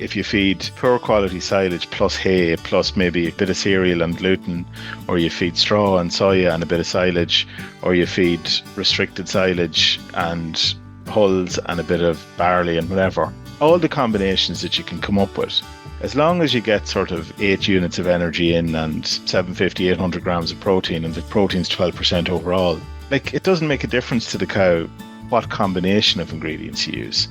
if you feed poor quality silage plus hay plus maybe a bit of cereal and gluten, or you feed straw and soya and a bit of silage, or you feed restricted silage and hulls and a bit of barley and whatever, all the combinations that you can come up with, as long as you get sort of 8 units of energy in and 750, 800 grams of protein, and the protein's 12% overall, like, it doesn't make a difference to the cow what combination of ingredients you use.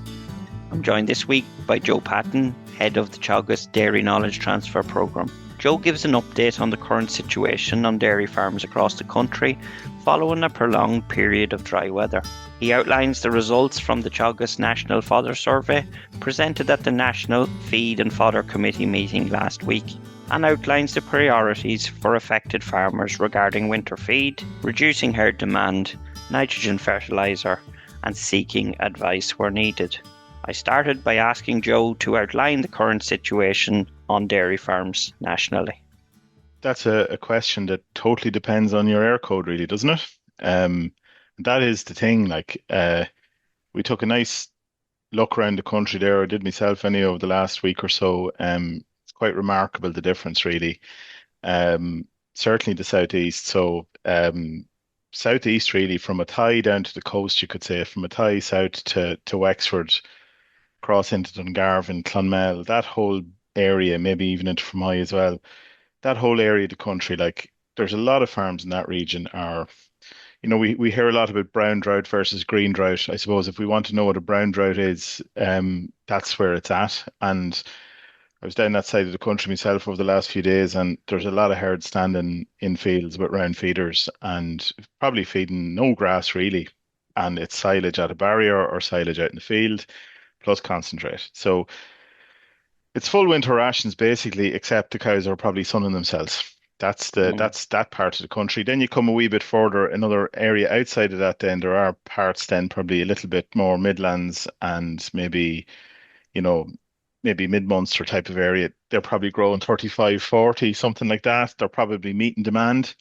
I'm joined this week by Joe Patton, head of the Teagasc Dairy Knowledge Transfer programme. Joe gives an update on the current situation on dairy farms across the country following a prolonged period of dry weather. He outlines the results from the Teagasc National Fodder Survey presented at the National Feed and Fodder Committee meeting last week, and outlines the priorities for affected farmers regarding winter feed, reducing herd demand, nitrogen fertiliser, and seeking advice where needed. I started by asking Joe to outline the current situation on dairy farms nationally. That's a question that totally depends on your air code, really, doesn't it? That is the thing. Like, we took a nice look around the country there. I did myself anyway over the last week or so. It's quite remarkable, the difference, really. Certainly the southeast. So, southeast, really, from Athy down to the coast, you could say, from Athy south to Wexford, cross into Dungarvan, Clonmel, that whole area, maybe even into Fermoy as well. That whole area of the country, like, there's a lot of farms in that region are, we hear a lot about brown drought versus green drought. I suppose if we want to know what a brown drought is, that's where it's at. And I was down that side of the country myself over the last few days, and there's a lot of herds standing in fields with round feeders and probably feeding no grass really. And it's silage at a barrier or silage out in the field plus concentrate. So it's full winter rations basically, except the cows are probably sunning themselves. That's that part of the country. Then you come a wee bit further, another area outside of that, then there are parts then probably a little bit more Midlands and you know, maybe mid-Munster type of area. They're probably growing 35, 40, something like that. They're probably meeting demand.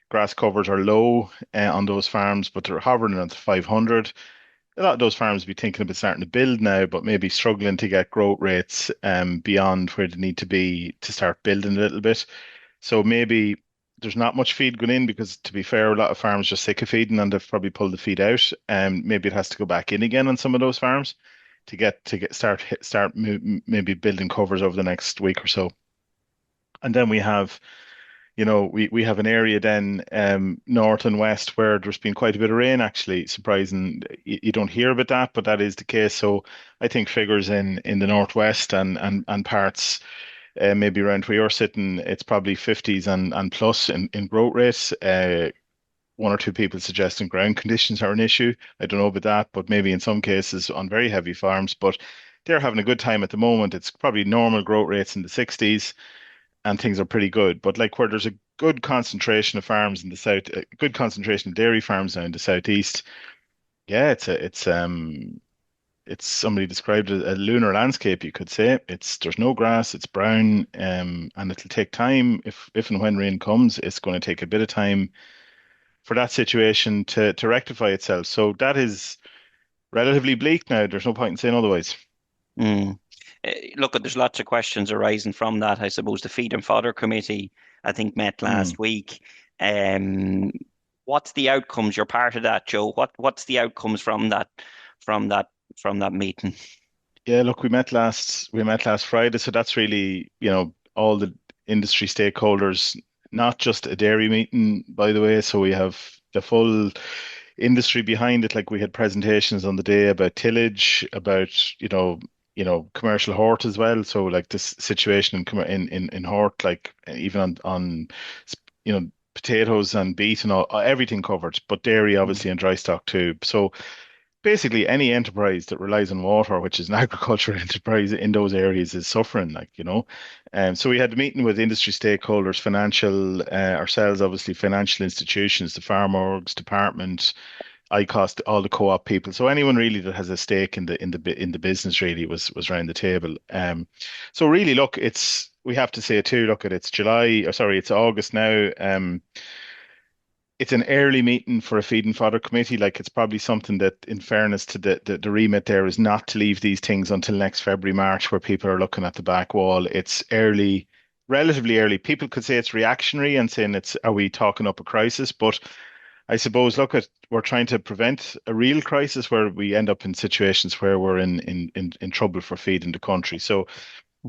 Grass covers are low on those farms, but they're hovering at 500. A lot of those farms be thinking about starting to build now, but maybe struggling to get growth rates beyond where they need to be to start building a little bit. So maybe there's not much feed going in because, to be fair, a lot of farms are sick of feeding and they've probably pulled the feed out. Maybe it has to go back in again on some of those farms to maybe building covers over the next week or so. And then we have we have an area then north and west where there's been quite a bit of rain actually. Surprising, you don't hear about that, but that is the case. So I think figures in the northwest and parts maybe around where you're sitting, it's probably 50s and plus in growth rates. One or two people suggesting ground conditions are an issue. I don't know about that, but maybe in some cases on very heavy farms. But they're having a good time at the moment. It's probably normal growth rates in the 60s, and things are pretty good. But like where there's a good concentration of farms in the south, a good concentration of dairy farms now in the southeast, yeah, it's somebody described it as a lunar landscape, you could say. There's no grass, it's brown, and it'll take time. If and when rain comes, it's going to take a bit of time for that situation to rectify itself. So that is relatively bleak now. There's no point in saying otherwise. Mm. Look, there's lots of questions arising from that. I suppose the Feed and Fodder Committee, I think, met Mm. last week. Um, what's the outcomes? You're part of that, Joe. What's the outcomes from that from that meeting? Yeah, look, we met last Friday, so that's really, all the industry stakeholders, not just a dairy meeting, by the way. So we have the full industry behind it. Like we had presentations on the day about tillage, about, commercial hort as well. So like this situation in hort, like even on potatoes and beet and all, everything covered, but dairy Mm. obviously and dry stock too. So basically any enterprise that relies on water, which is an agricultural enterprise in those areas, is suffering, like. So we had a meeting with industry stakeholders, financial, ourselves, obviously, financial institutions, the farm orgs, department, ICOS, all the co-op people. So anyone really that has a stake in the business really was around the table. So really, look, we have to say too, look, it's July, or sorry, it's August now. it's an early meeting for a feed and fodder committee. Like it's probably something that, in fairness to the remit there, is not to leave these things until next February, March, where people are looking at the back wall. It's early, relatively early. People could say it's reactionary and saying it's, are we talking up a crisis? But I suppose, look at, we're trying to prevent a real crisis where we end up in situations where we're in trouble for feed in the country. So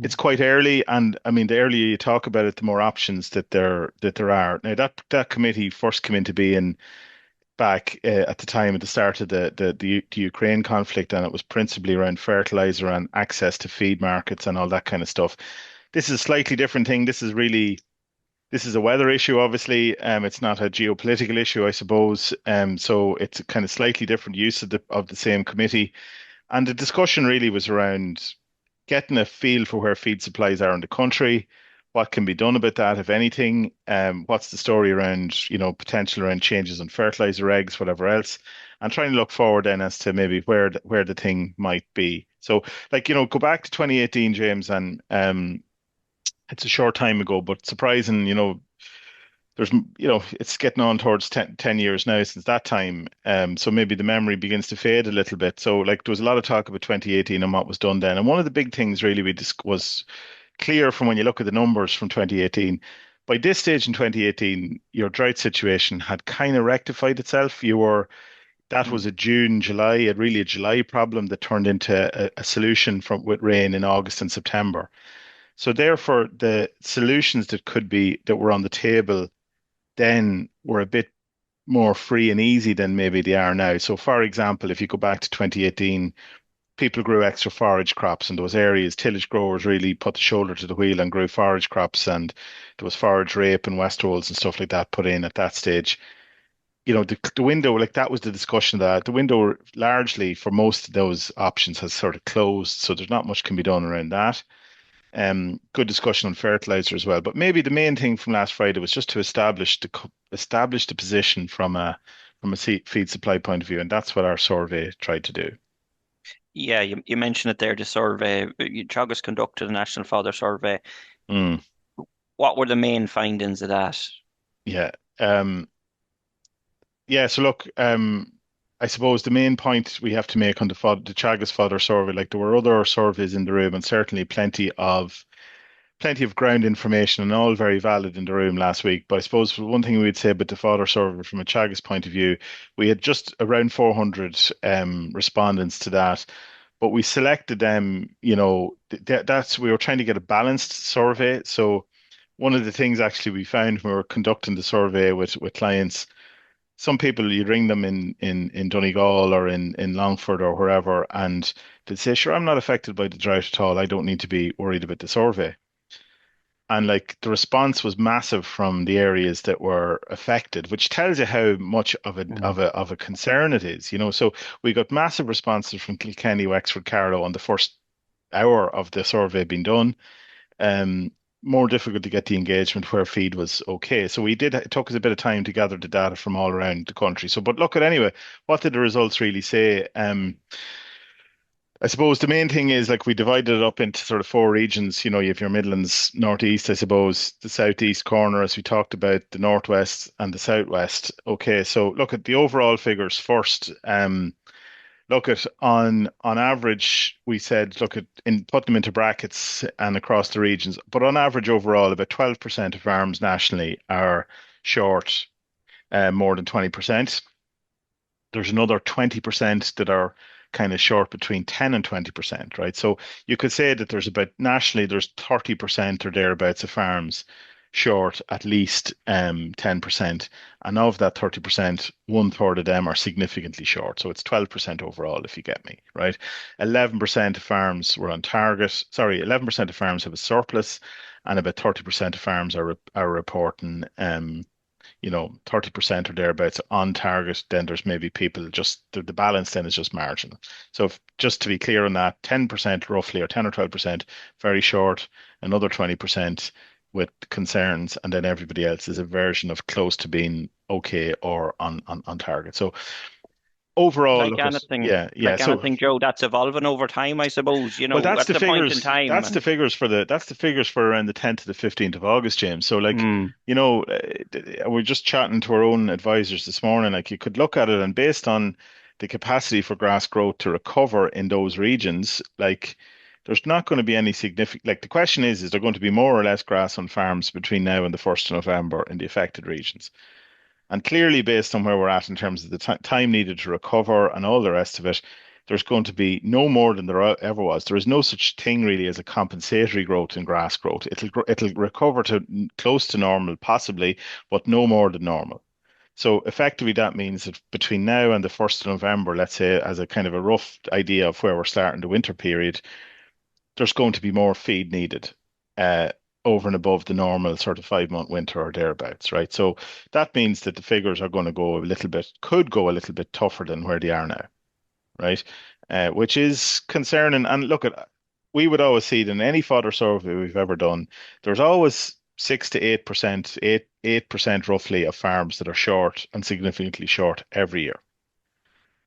it's Mm. quite early, and I mean, the earlier you talk about it, the more options that there are. Now that committee first came into being back at the time at the start of the Ukraine conflict, and it was principally around fertilizer and access to feed markets and all that kind of stuff. This is a slightly different thing. This is a weather issue, obviously. It's not a geopolitical issue, I suppose. So it's a kind of slightly different use of the same committee. And the discussion really was around getting a feel for where feed supplies are in the country, what can be done about that, if anything, what's the story around, potential around changes in fertilizer eggs, whatever else, and trying to look forward then as to maybe where the thing might be. So, like, go back to 2018, James, and it's a short time ago, but surprising, there's, it's getting on towards 10 years now since that time. So maybe the memory begins to fade a little bit. So like there was a lot of talk about 2018 and what was done then. And one of the big things really was clear from when you look at the numbers from 2018. By this stage in 2018, your drought situation had kind of rectified itself. That was Mm. a June, July, really a July problem that turned into a solution with rain in August and September. So therefore, the solutions that were on the table then were a bit more free and easy than maybe they are now. So, for example, if you go back to 2018, people grew extra forage crops in those areas. Tillage growers really put the shoulder to the wheel and grew forage crops, and there was forage rape and west rolls and stuff like that put in at that stage. The window, like that was the discussion, that the window largely for most of those options has sort of closed. So there's not much can be done around that. Good discussion on fertilizer as well. But maybe the main thing from last Friday was just to establish the position from a feed supply point of view, and that's what our survey tried to do. Yeah, you mentioned it there, the survey. Teagasc conducted a National Fodder Survey. Mm, What were the main findings of that? yeah. Yeah. So look, I suppose the main point we have to make on the Teagasc fodder survey, like there were other surveys in the room, and certainly plenty of ground information and all very valid in the room last week. But I suppose one thing we'd say about the fodder survey from a Teagasc point of view, we had just around 400 respondents to that. But we selected them, we were trying to get a balanced survey. So one of the things actually we found when we were conducting the survey with clients, some people you ring them in Donegal or in Longford or wherever, and they'd say, "Sure, I'm not affected by the drought at all. I don't need to be worried about the survey." And like the response was massive from the areas that were affected, which tells you how much of a Mm. of a of a concern it is. So we got massive responses from Kilkenny, Wexford, Carlow on the first hour of the survey being done. Um, More difficult to get the engagement where feed was okay. So it took us a bit of time to gather the data from all around the country. So, but look at anyway, what did the results really say? I suppose the main thing is like we divided it up into sort of four regions. You have your Midlands, Northeast, I suppose, the Southeast corner, as we talked about, the Northwest and the Southwest. Okay, so look at the overall figures first. Look at on average, we said look at in put them into brackets and across the regions, but on average overall, about 12% of farms nationally are short more than 20%. There's another 20% that are kind of short between 10 and 20%, right? So you could say that nationally, there's 30% or thereabouts of farms short at least 10%. And of that 30%, one third of them are significantly short. So it's 12% overall, if you get me, right? 11% of farms were on target. Sorry, 11% of farms have a surplus, and about 30% of farms are reporting 30% or thereabouts on target, then there's maybe people just the balance then is just marginal. So just to be clear on that, 10% roughly or 10 or 12% very short, another 20% with concerns, and then everybody else is a version of close to being okay or on target. So overall, Like look at, anything, yeah, yeah. So, Joe, that's evolving over time, I suppose, well, that's at the the point in figures. time. And That's the figures for around the 10th to the 15th of August, James. So, like, mm, we're just chatting to our own advisors this morning. Like, you could look at it, and based on the capacity for grass growth to recover in those regions, like, there's not going to be any significant. Like, the question is there going to be more or less grass on farms between now and the 1st of November in the affected regions? And clearly, based on where we're at in terms of the time needed to recover and all the rest of it, there's going to be no more than there ever was. There is no such thing really as a compensatory growth in grass growth. It'll recover to close to normal, possibly, but no more than normal. So effectively, that means that between now and the 1st of November, let's say, as a kind of a rough idea of where we're starting the winter period, there's going to be more feed needed uh, over and above the normal sort of 5 month winter or thereabouts, right? So that means that the figures are going to go a little bit, could go a little bit tougher than where they are now, right? Which is concerning. And look at, we would always see it in any fodder survey we've ever done. There's always 6 to 8%, 8% roughly of farms that are short and significantly short every year.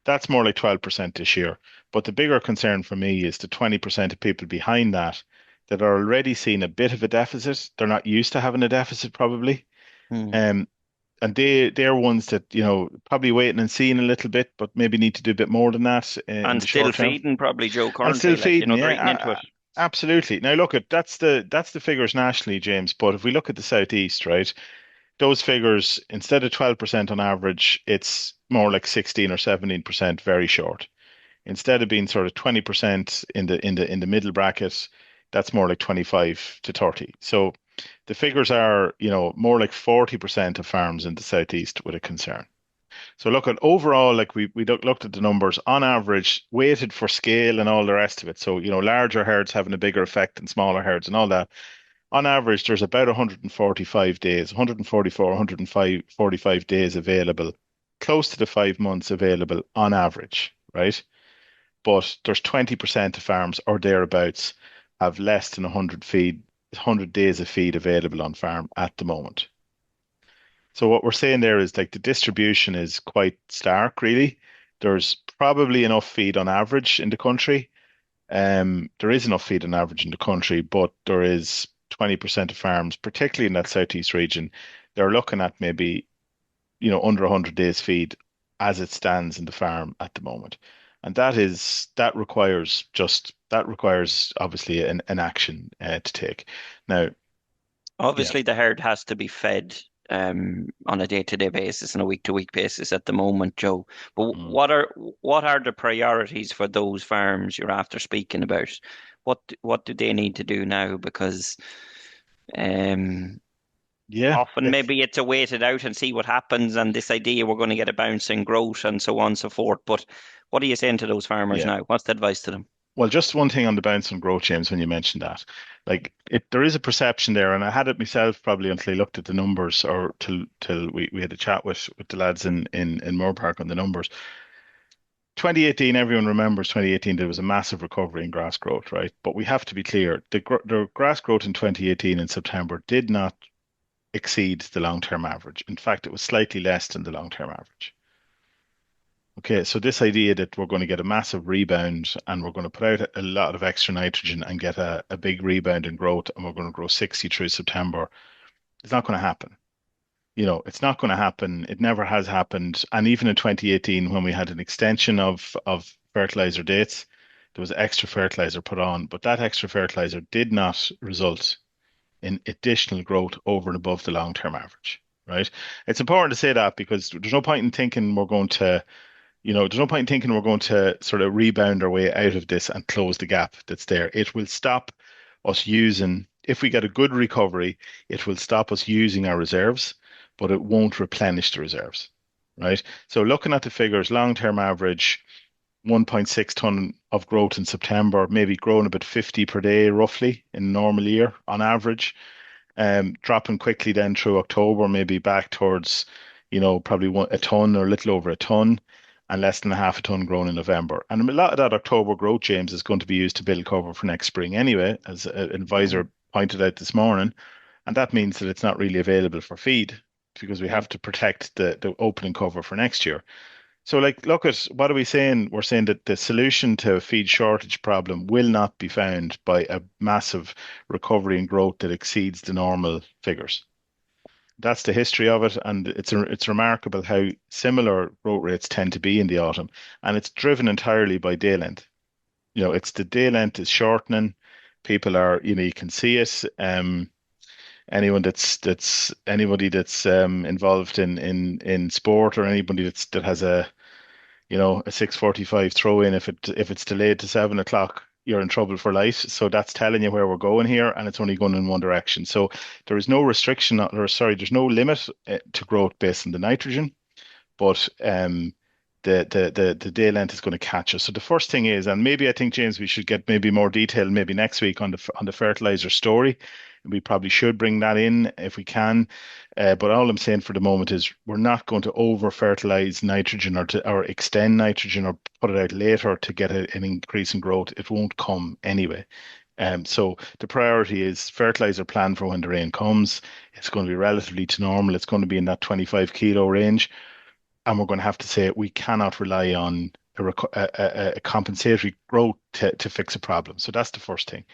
That's more like 12% this year. But the bigger concern for me is the 20% of people behind that that are already seeing a bit of a deficit. They're not used to having a deficit probably. mm. Um, and they're ones that, probably waiting and seeing a little bit, but maybe need to do a bit more than that in And the still short term. feeding probably, Joe, And still currently, feeding, they're eating yeah, into it. absolutely. Now look at that's the figures nationally, James. But if we look at the southeast, right, those figures instead of 12% on average, it's more like 16 or 17% very short. Instead of being sort of 20% in the middle bracket, that's more like 25 to 30. So the figures are, more like 40% of farms in the southeast with a concern. So look at overall, like we looked at the numbers on average, weighted for scale and all the rest of it. So, larger herds having a bigger effect than smaller herds and all that. On average, there's about 145 days, 144, 145 days available, close to the 5 months available on average, right? But there's 20% of farms or thereabouts have less than 100 days of feed available on farm at the moment. So what we're saying there is like the distribution is quite stark, really. There's probably enough feed on average in the country. There is enough feed on average in the country, but there is 20% of farms, particularly in that southeast region, they're looking at maybe, under 100 days feed as it stands in the farm at the moment. And that requires obviously an action to take. Now, yeah. Obviously, the herd has to be fed on a day-to-day basis and a week-to-week basis at the moment, Joe. But Mm. what are the priorities for those farms you're after speaking about? What do they need to do now? Because um, Yeah, often maybe it's a wait it out and see what happens, and this idea we're going to get a bounce in growth and so on and so forth. But what are you saying to those farmers yeah. now? What's the advice to them? Well, just one thing on the bounce and growth, James, when you mentioned that, like there is a perception there, and I had it myself probably until I looked at the numbers or till we had a chat with the lads in Moore Park on the numbers. 2018, everyone remembers 2018. There was a massive recovery in grass growth, right? But we have to be clear: the grass growth in 2018 in September did not exceed the long-term average. In fact, it was slightly less than the long-term average. Okay, so this idea that we're going to get a massive rebound and we're going to put out a lot of extra nitrogen and get a big rebound in growth and we're going to grow 60 through September, it's not going to happen. It's not going to happen. It never has happened. And even in 2018, when we had an extension of fertilizer dates, there was extra fertilizer put on, but that extra fertilizer did not result in additional growth over and above the long-term average, right? It's important to say that because there's no point in thinking we're going to sort of rebound our way out of this and close the gap that's there. It will stop us using, if we get a good recovery, it will stop us using our reserves, but it won't replenish the reserves, right? So looking at the figures, long-term average, 1.6 ton of growth in September, maybe growing about 50 per day roughly in a normal year on average, dropping quickly then through October, maybe back towards, probably a ton or a little over a ton, and less than a half a ton grown in November. And a lot of that October growth, James, is going to be used to build cover for next spring anyway, as an advisor pointed out this morning. And that means that it's not really available for feed because we have to protect the opening cover for next year. So, like, look at what are we saying? We're saying that the solution to a feed shortage problem will not be found by a massive recovery and growth that exceeds the normal figures. That's the history of it, and it's remarkable how similar growth rates tend to be in the autumn, and it's driven entirely by day length. It's the day length is shortening. People are, you can see it. Anyone that's anybody that's involved in sport or anybody that has a 6:45 throw in, if it's delayed to 7 o'clock, you're in trouble for life. So that's telling you where we're going here, and it's only going in one direction. So there is no restriction, or sorry, there's no limit to growth based on the nitrogen, but the day length is going to catch us. So the first thing is, and maybe I think, James, we should get maybe more detail maybe next week on the fertilizer story. We probably should bring that in if we can. But all I'm saying for the moment is we're not going to over fertilize nitrogen or extend nitrogen or put it out later to get an increase in growth. It won't come anyway. So the priority is fertilizer plan for when the rain comes. It's going to be relatively to normal. It's going to be in that 25 kilo range, and we're going to have to say we cannot rely on a compensatory growth to fix a problem. So that's the first thing.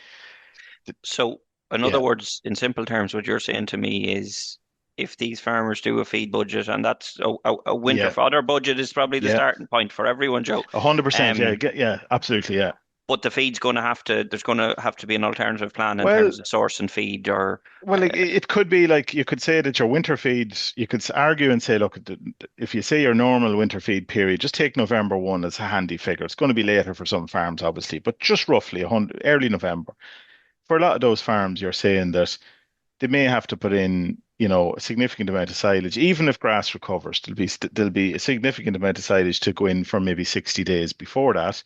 So, in other Yeah, words, in simple terms, what you're saying to me is if these farmers do a feed budget, and that's a winter yeah, fodder budget is probably the yeah, starting point for everyone, Joe. 100%. Yeah, Um, yeah, absolutely. Yeah. but the feed's going to there's going to have to be an alternative plan in Well, terms of source and feed, or it could be like you could say that your winter feed, you could argue and say, look, if you say your normal winter feed period, just take November 1 as a handy figure. It's going to be later for some farms, obviously, but just roughly early November. For a lot of those farms, you're saying that they may have to put in, a significant amount of silage. Even if grass recovers, there'll be a significant amount of silage to go in for maybe 60 days before that,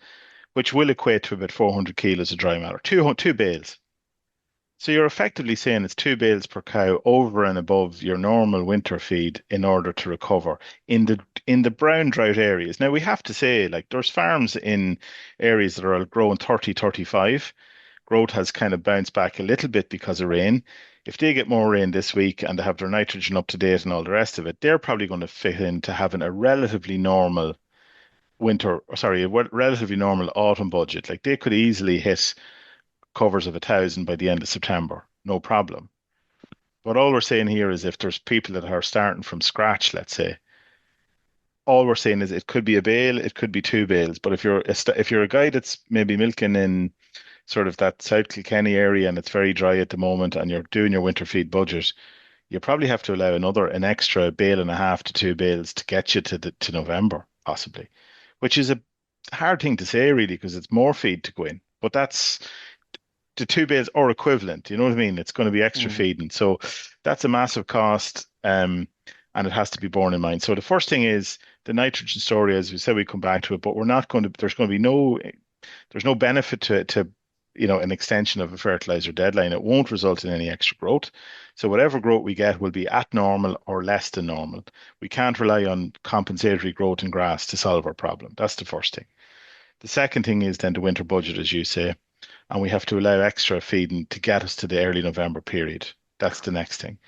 which will equate to about 400 kilos of dry matter, two bales. So you're effectively saying it's 2 bales per cow over and above your normal winter feed in order to recover in the brown drought areas. Now we have to say, like, there's farms in areas that are growing 30, 35. Growth has kind of bounced back a little bit because of rain. If they get more rain this week and they have their nitrogen up to date and all the rest of it, they're probably going to fit into having a relatively normal winter, or sorry, a relatively normal autumn budget. Like, they could easily hit covers of 1,000 by the end of September, no problem. But all we're saying here is if there's people that are starting from scratch, let's say, all we're saying is it could be a bale, it could be 2 bales. But if you're a guy that's maybe milking in sort of that South Kilkenny area and it's very dry at the moment and you're doing your winter feed budget, you probably have to allow an extra bale and a half to 2 bales to get you to November, possibly, which is a hard thing to say really because it's more feed to go in. But that's the 2 bales or equivalent. You know what I mean? It's going to be extra mm, feeding. So that's a massive cost, and it has to be borne in mind. So the first thing is the nitrogen story, as we said, we come back to it, but we're not going to, there's no benefit to an extension of a fertilizer deadline. It won't result in any extra growth. So whatever growth we get will be at normal or less than normal. We can't rely on compensatory growth in grass to solve our problem. That's the first thing. The second thing is then the winter budget, as you say, and we have to allow extra feeding to get us to the early November period. That's the next thing.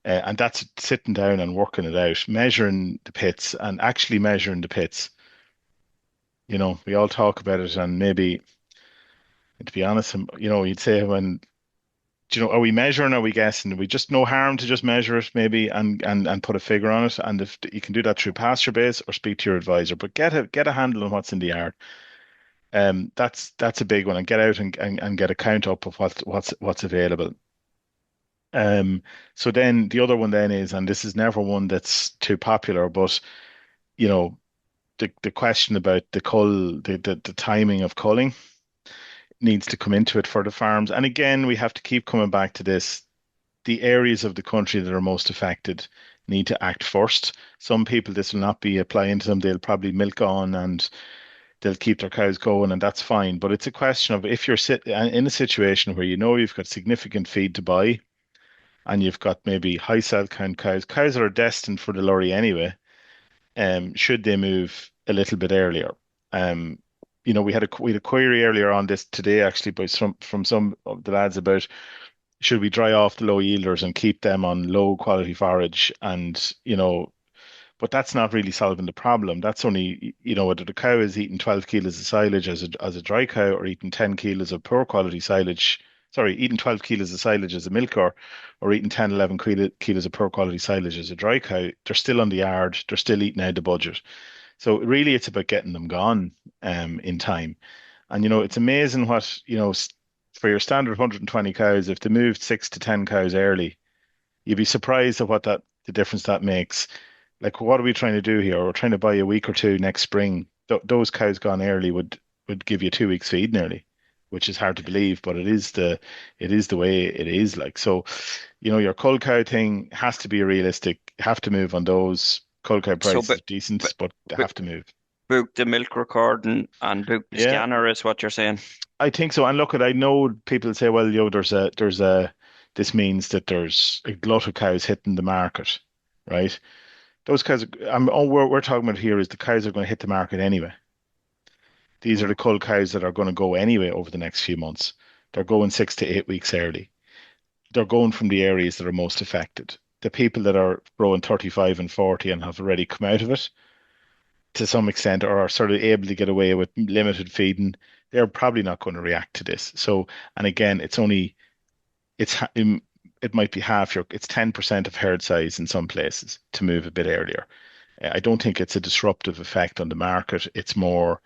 And that's sitting down and working it out, measuring the pits and actually measuring the pits. We all talk about it, and maybe, to be honest, you'd say are we measuring, are we guessing? We just no harm to just measure it maybe and put a figure on it. And if you can do that through pasture base or speak to your advisor, but get a handle on what's in the yard. That's a big one, and get out and get a count up of what's available. Um, so then the other one then is, and this is never one that's too popular, but you know, the question about the timing of culling needs to come into it for the farms. And again, we have to keep coming back to this. The areas of the country that are most affected need to act first. Some people, this will not be applying to them. They'll probably milk on and they'll keep their cows going, and that's fine. But it's a question of if you're in a situation where you've got significant feed to buy and you've got maybe high cell count cows that are destined for the lorry anyway, should they move a little bit earlier? Um, we had a query earlier on this today actually by from some of the lads about should we dry off the low yielders and keep them on low quality forage and But that's not really solving the problem. That's only, whether the cow is eating 12 kilos of silage as a dry cow or eating 10 kilos of poor quality silage, sorry, eating 12 kilos of silage as a milker or eating 10, 11 kilos of poor quality silage as a dry cow, they're still on the yard, they're still eating out of the budget. So really it's about getting them gone in time. And it's amazing what, for your standard 120 cows, if they moved 6 to 10 cows early, you'd be surprised at the difference that makes. Like, what are we trying to do here? We're trying to buy a week or two next spring. Those cows gone early would give you 2 weeks feed nearly, which is hard to believe, but it is the way it is. Like, so, your cull cow thing has to be realistic. You have to move on those. Cull cow So, prices are decent, but they but have to move. book the milk record and book the Yeah, scanner is what you're saying. I think so. And look, I know people say, well, this means that there's a glut of cows hitting the market, right? Those cows, all we're talking about here is the cows are going to hit the market anyway. These are Mm. the cull cows that are going to go anyway over the next few months. They're going 6 to 8 weeks early. They're going from the areas that are most affected. The people that are growing 35 and 40 and have already come out of it to some extent or are sort of able to get away with limited feeding, they're probably not going to react to this. So, and again, it might be it's 10% of herd size in some places to move a bit earlier. I don't think it's a disruptive effect on the market. It's more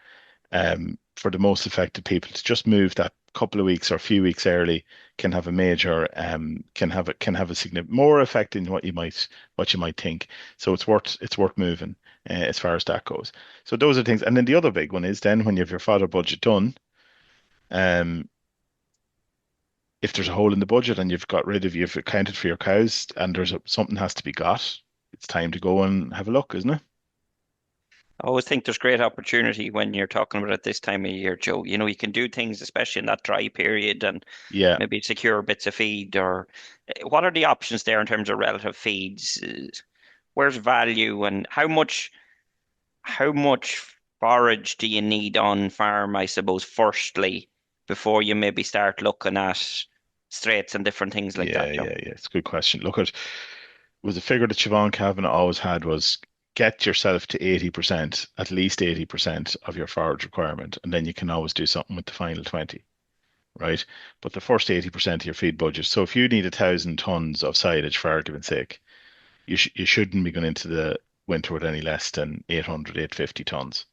for the most affected people to just move that couple of weeks or a few weeks early can have a major can have a significant more effect than what you might think. So it's worth moving as far as that goes. So those are things. And then the other big one is then when you have your fodder budget done, um, if there's a hole in the budget and you've accounted for your cows and something has to be got, it's time to go and have a look, isn't it? I always think there's great opportunity when you're talking about it this time of year, Joe. You can do things, especially in that dry period, and Yeah, maybe secure bits of feed. Or what are the options there in terms of relative feeds? Where's value, and how much forage do you need on farm, I suppose, firstly, before you maybe start looking at straits and different things like yeah, that, Joe? yeah, yeah. It's a good question. Look, it was a figure that Siobhan Kavanagh always had was get yourself to 80%, at least 80% of your forage requirement, and then you can always do something with the final 20, right? But the first 80% of your feed budget. So if you need 1,000 tons of silage, for argument's sake, you shouldn't be going into the winter with any less than 800, 850 tons.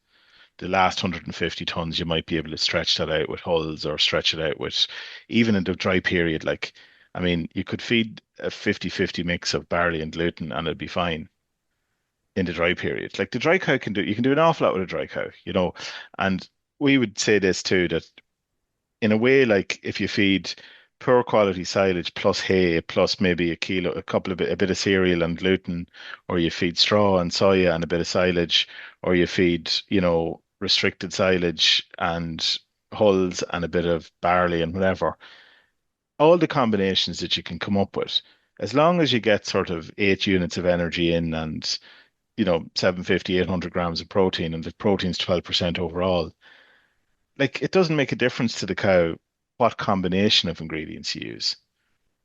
The last 150 tons, you might be able to stretch that out with hulls or stretch it out with, even in the dry period. Like, I mean, you could feed a 50-50 mix of barley and gluten and it'd be fine in the dry period. Like the dry cow you can do an awful lot with a dry cow. And we would say this too, that in a way, like if you feed poor quality silage plus hay plus maybe a bit of cereal and gluten, or you feed straw and soya and a bit of silage, or you feed, restricted silage and hulls and a bit of barley and whatever, all the combinations that you can come up with, as long as you get sort of 8 units of energy in and 750, 800 grams of protein, and the protein's 12% overall, like it doesn't make a difference to the cow what combination of ingredients you use.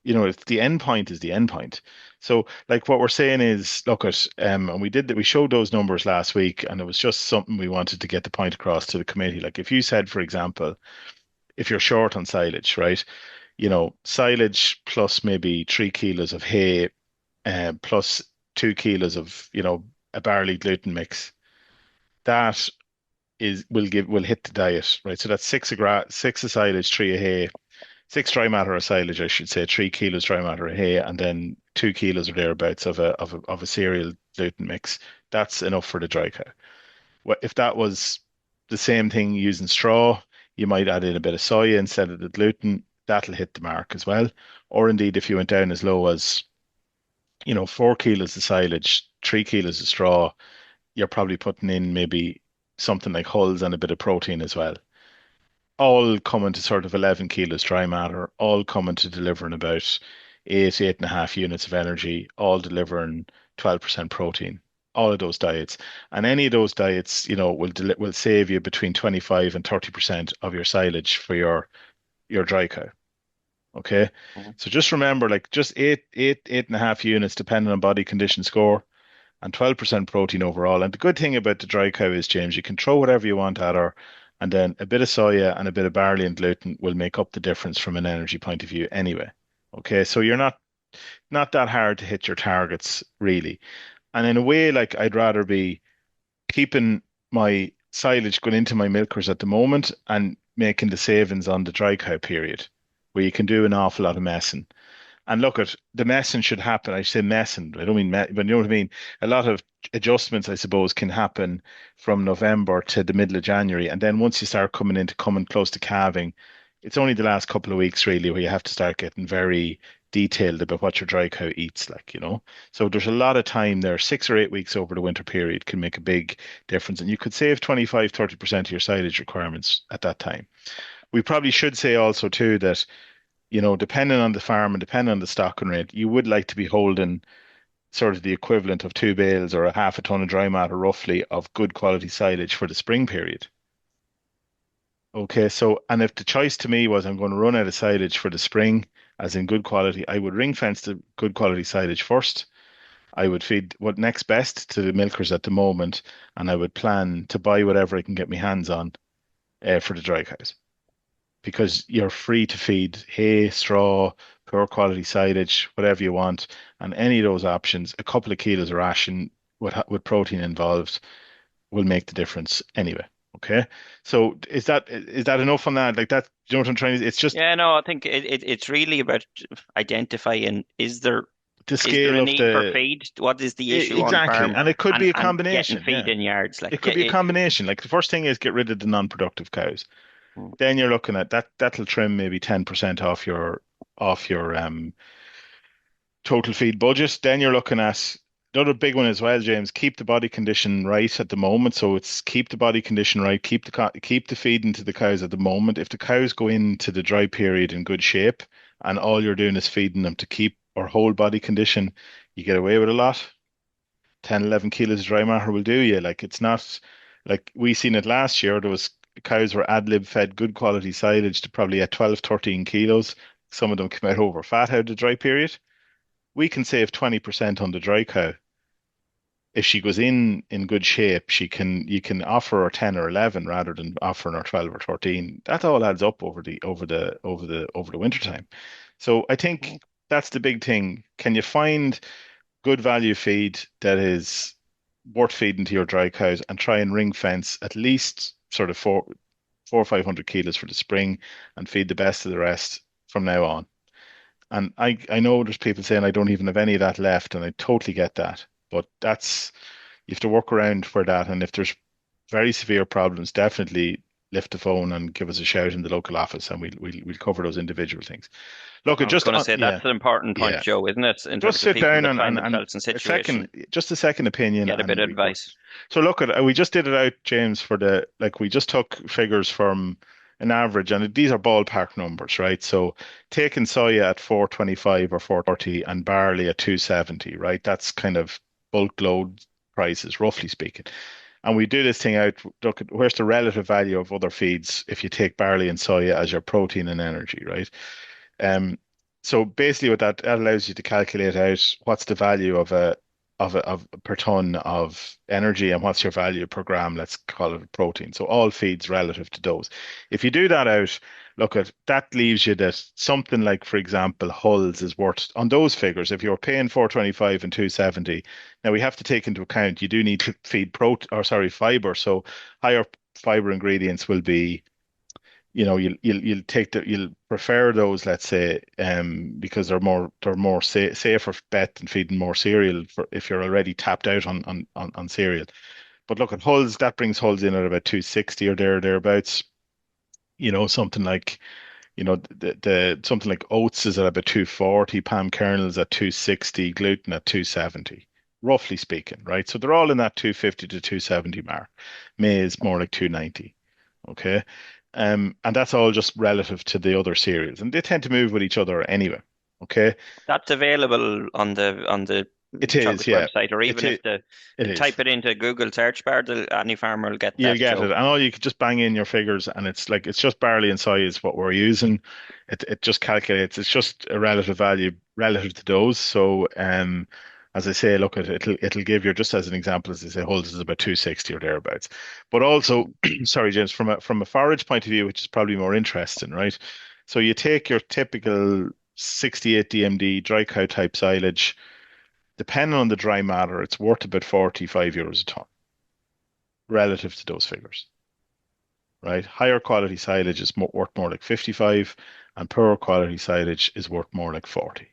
If the end point is the end point. So, like what we're saying is, look at, and we did that. We showed those numbers last week, and it was just something we wanted to get the point across to the committee. Like if you said, for example, if you're short on silage, right? Silage plus maybe 3 kilos of hay, plus 2 kilos of, a barley gluten mix. That will hit the diet, right? So that's six of silage, three of hay, six dry matter of silage, I should say, 3 kilos dry matter of hay, and then 2 kilos or thereabouts of a cereal gluten mix. That's enough for the dry cow. If that was the same thing using straw, you might add in a bit of soya instead of the gluten. That'll hit the mark as well. Or indeed, if you went down as low as 4 kilos of silage, 3 kilos of straw, you're probably putting in maybe something like hulls and a bit of protein as well. All coming to sort of 11 kilos dry matter, all coming to delivering about 8.5 units of energy, all delivering 12% protein. All of those diets. And any of those diets, will save you between 25 and 30% of your silage for your dry cow. Okay. Mhm. So just remember, like just 8.5 units, depending on body condition score. and 12% protein overall. And the good thing about the dry cow is, James, you can throw whatever you want at her, and then a bit of soya and a bit of barley and gluten will make up the difference from an energy point of view anyway. Okay, so you're not that hard to hit your targets really. And in a way, like I'd rather be keeping my silage going into my milkers at the moment and making the savings on the dry cow period, where you can do an awful lot of messing. And look at the messing should happen. I say messing, I don't mean but you know what I mean. A lot of adjustments, I suppose, can happen from November to the middle of January, and then once you start coming close to calving, it's only the last couple of weeks really where you have to start getting very detailed about what your dry cow eats, like, you know. So there's a lot of time there. 6 or 8 weeks over the winter period can make a big difference, and you could save 25, 30% of your silage requirements at that time. We probably should say also too that, you know, depending on the farm and depending on the stocking rate, you would like to be holding sort of the equivalent of 2 bales or a half a ton of dry matter roughly of good quality silage for the spring period. Okay, so and if the choice to me was I'm going to run out of silage for the spring, as in good quality, I would ring fence the good quality silage first. I would feed what next best to the milkers at the moment, and I would plan to buy whatever I can get my hands on for the dry cows, because you're free to feed hay, straw, poor quality silage, whatever you want, and any of those options, a couple of kilos of ration with protein involved will make the difference anyway. Okay, so is that enough on that? Like that, you know what I'm trying to? It's just Yeah, no, I think it's really about identifying the is there scale a of need for the feed? What is the issue on exactly, farm? and it could be a And getting combination. feed Yeah, in yards, like it could be a combination. Like the first thing is get rid of the non-productive cows. mm, Then you're looking at that. That'll trim maybe 10% off your total feed budget. Then you're looking at the other big one as well, James. Keep the body condition right at the moment. So it's keep the body condition right. Keep the feeding to the cows at the moment. If the cows go into the dry period in good shape, and all you're doing is feeding them to keep or hold body condition, you get away with a lot. 10, 11 kilos of dry matter will do you. Like it's not like we seen it last year. There was cows were ad lib fed good quality silage to probably at 12, 13 kilos. Some of them came out over fat out of the dry period. We can save 20% on the dry cow. If she goes in good shape, you can offer her 10 or 11 rather than offering her 12 or 13. That all adds up over the winter time. So I think mm. that's the big thing. Can you find good value feed that is worth feeding to your dry cows and try and ring fence at least sort of four or 500 kilos for the spring and feed the best of the rest from now on. And I know there's people saying I don't even have any of that left, and I totally get that. But that's you have to work around for that. And if there's very severe problems, definitely lift the phone and give us a shout in the local office, and we'll cover those individual things. Look, it I was just going to say yeah, that's an important point, yeah. Joe, isn't it? In Just terms of sit people down that find and themselves in situation, just a second opinion, get a bit and of we go. advice. So look at we just did it out, James, for the like we just took figures from an average, and these are ballpark numbers, right? So taking soya at 425 or 430 and barley at 270, right? That's kind of bulk load prices, roughly speaking. And we do this thing out, look at where's the relative value of other feeds if you take barley and soya as your protein and energy, right? Um, so basically, what that allows you to calculate out what's the value of per ton of energy and what's your value per gram, let's call it protein. So all feeds relative to those. If you do that out, look at that leaves you that something like, for example, hulls is worth on those figures. If you're paying 425 and 270, now we have to take into account you do need to feed fiber. So higher fiber ingredients will be, you know, you'll prefer those, let's say, because they're more safer bet than feeding more cereal for if you're already tapped out on cereal. But look at hulls, that brings hulls in at about 260 or thereabouts. You know, something like, you know, the something like oats is at about 240, palm kernels at 260, gluten at 270, roughly speaking, right? So they're all in that 250 to 270 mark. Maize more like 290. Okay. And that's all just relative to the other cereals. And they tend to move with each other anyway. Okay. That's available on the It is, Teagasc yeah. website, or It even is, if the it you is. type it into Google search bar, any farmer will get You'll that, get it. Joe. And all you could just bang in your figures and it's like it's just barley and soy is what we're using. It just calculates, it's just a relative value relative to those. So As I say, look at it, it'll give you, just as an example, as I say, Hulls is about 260 or thereabouts. But also, sorry, James, from a forage point of view, which is probably more interesting, right? So you take your typical 68 DMD dry cow type silage, depending on the dry matter, it's worth about 45 euros a ton relative to those figures, right? Higher quality silage is worth more like 55, and poorer quality silage is worth more like 40.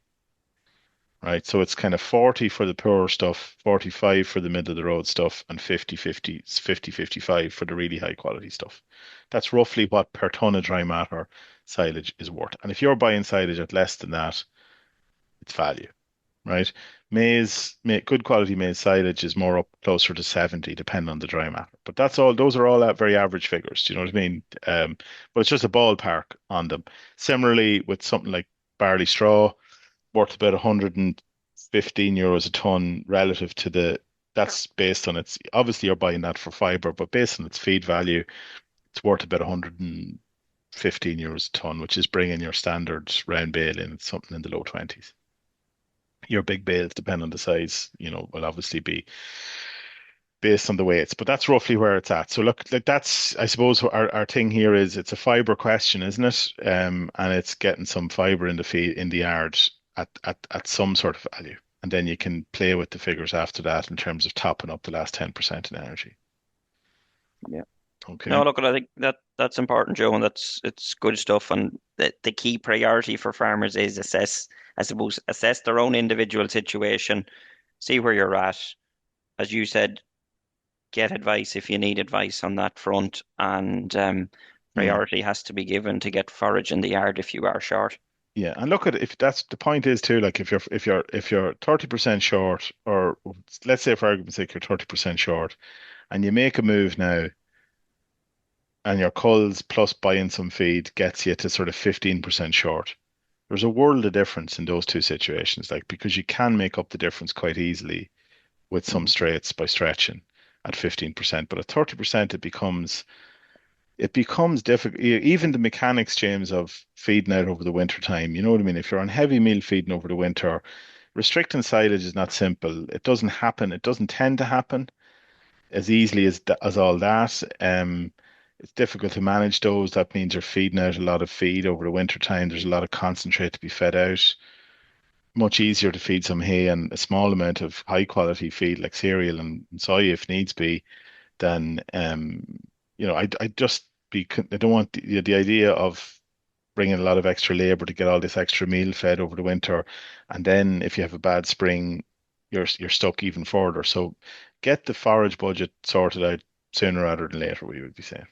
Right? So it's kind of 40 for the poorer stuff, 45 for the middle of the road stuff, and 50-55 for the really high quality stuff. That's roughly what per ton of dry matter silage is worth. And if you're buying silage at less than that, it's value, right? Good quality maize silage is more up closer to 70, depending on the dry matter. But those are all at very average figures. Do you know what I mean? But it's just a ballpark on them. Similarly, with something like barley straw, worth about 115 euros a ton relative to that's based on its, obviously you're buying that for fiber, but based on its feed value, it's worth about 115 euros a ton, which is bringing your standard round bale in at something in the low 20s. Your big bales, depending on the size, will obviously be based on the weights, but that's roughly where it's at. So look, like that's, I suppose our thing here is it's a fiber question, isn't it? And it's getting some fiber in the feed in the yard at some sort of value. And then you can play with the figures after that in terms of topping up the last 10% in energy. Yeah. No, Okay. look, I think that's important, Joe, and it's good stuff. And the key priority for farmers is I suppose, assess their own individual situation, see where you're at. As you said, get advice if you need advice on that front, and Mm. priority has to be given to get forage in the yard if you are short. Yeah, and look at if that's the point is too, like if you're 30% short, or let's say for argument's sake you're 30% short, and you make a move now, and your culls plus buying some feed gets you to sort of 15% short. There's a world of difference in those two situations, like because you can make up the difference quite easily with some Mhm. straights by stretching at 15%, but at 30% it becomes difficult. Even the mechanics, James, of feeding out over the winter time, you know what I mean? If you're on heavy meal feeding over the winter, restricting silage is not simple. It doesn't happen. It doesn't tend to happen as easily as all that. It's difficult to manage those. That means you're feeding out a lot of feed over the winter time. There's a lot of concentrate to be fed out. Much easier to feed some hay and a small amount of high quality feed like cereal and soy if needs be than I just I don't want the idea of bringing a lot of extra labor to get all this extra meal fed over the winter, and then if you have a bad spring, you're stuck even further. So get the forage budget sorted out sooner rather than later, we would be saying.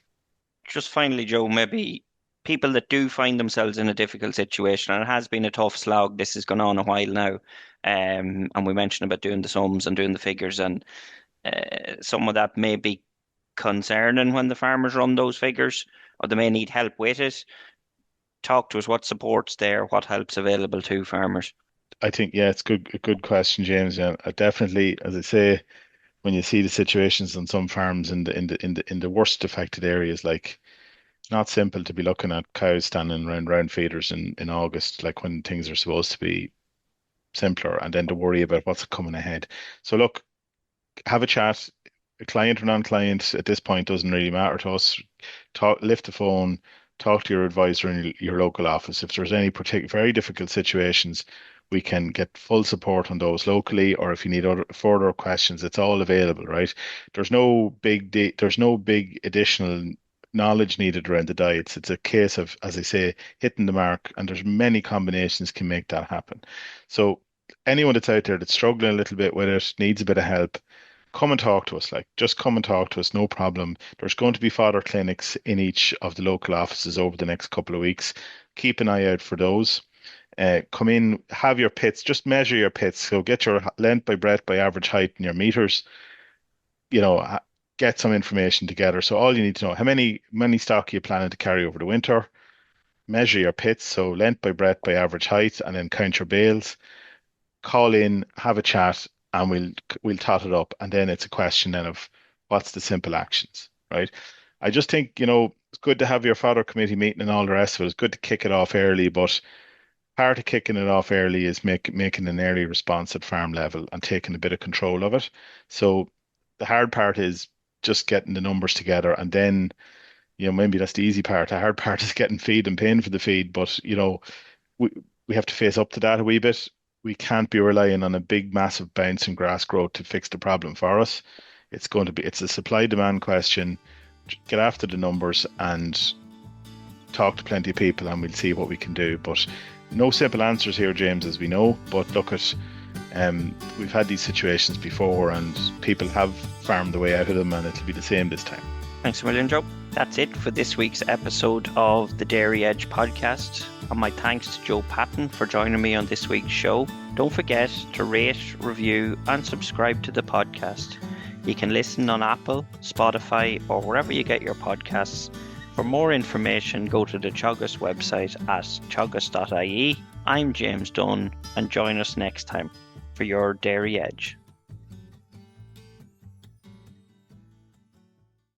Just finally, Joe, maybe people that do find themselves in a difficult situation, and it has been a tough slog. This has gone on a while now, and we mentioned about doing the sums and doing the figures, and some of that may be concerning when the farmers run those figures, or they may need help with it. Talk to us. What support's there? What help's available to farmers? I think, yeah, it's a good question, James. Yeah, definitely, as I say, when you see the situations on some farms in the worst affected areas, like not simple to be looking at cows standing around round feeders in August, like when things are supposed to be simpler, and then to worry about what's coming ahead. So look, have a chat. Client or non-client at this point doesn't really matter to us. Lift the phone, talk to your advisor in your local office. If there's any particular very difficult situations, we can get full support on those locally, or if you need further questions, it's all available, right? There's no big additional knowledge needed around the diets. It's a case of, as I say, hitting the mark, and there's many combinations can make that happen. So anyone that's out there that's struggling a little bit with it, needs a bit of help, come and talk to us. Like, just come and talk to us, no problem. There's going to be fodder clinics in each of the local offices over the next couple of weeks. Keep an eye out for those. Come in, have your pits, just measure your pits. So get your length by breadth by average height in your meters. You know, get some information together. So all you need to know, how many stock are you planning to carry over the winter? Measure your pits, so length by breadth by average height, and then count your bales. Call in, have a chat, and we'll tot it up. And then it's a question then of what's the simple actions, right? I just think, it's good to have your fodder committee meeting and all the rest of it. It's good to kick it off early, but part of kicking it off early is making an early response at farm level and taking a bit of control of it. So the hard part is just getting the numbers together, and then, maybe that's the easy part. The hard part is getting feed and paying for the feed. But, we we have to face up to that a wee bit. We can't be relying on a big, massive bounce in grass growth to fix the problem for us. It's a supply demand question. Get after the numbers and talk to plenty of people, and we'll see what we can do. But no simple answers here, James, as we know. But look at, we've had these situations before, and people have farmed the way out of them, and it'll be the same this time. Thanks a million, Joe. That's it for this week's episode of the Dairy Edge podcast. And my thanks to Joe Patton for joining me on this week's show. Don't forget to rate, review, and subscribe to the podcast. You can listen on Apple, Spotify, or wherever you get your podcasts. For more information, go to the Teagasc website at teagasc.ie. I'm James Dunne, and join us next time for your Dairy Edge.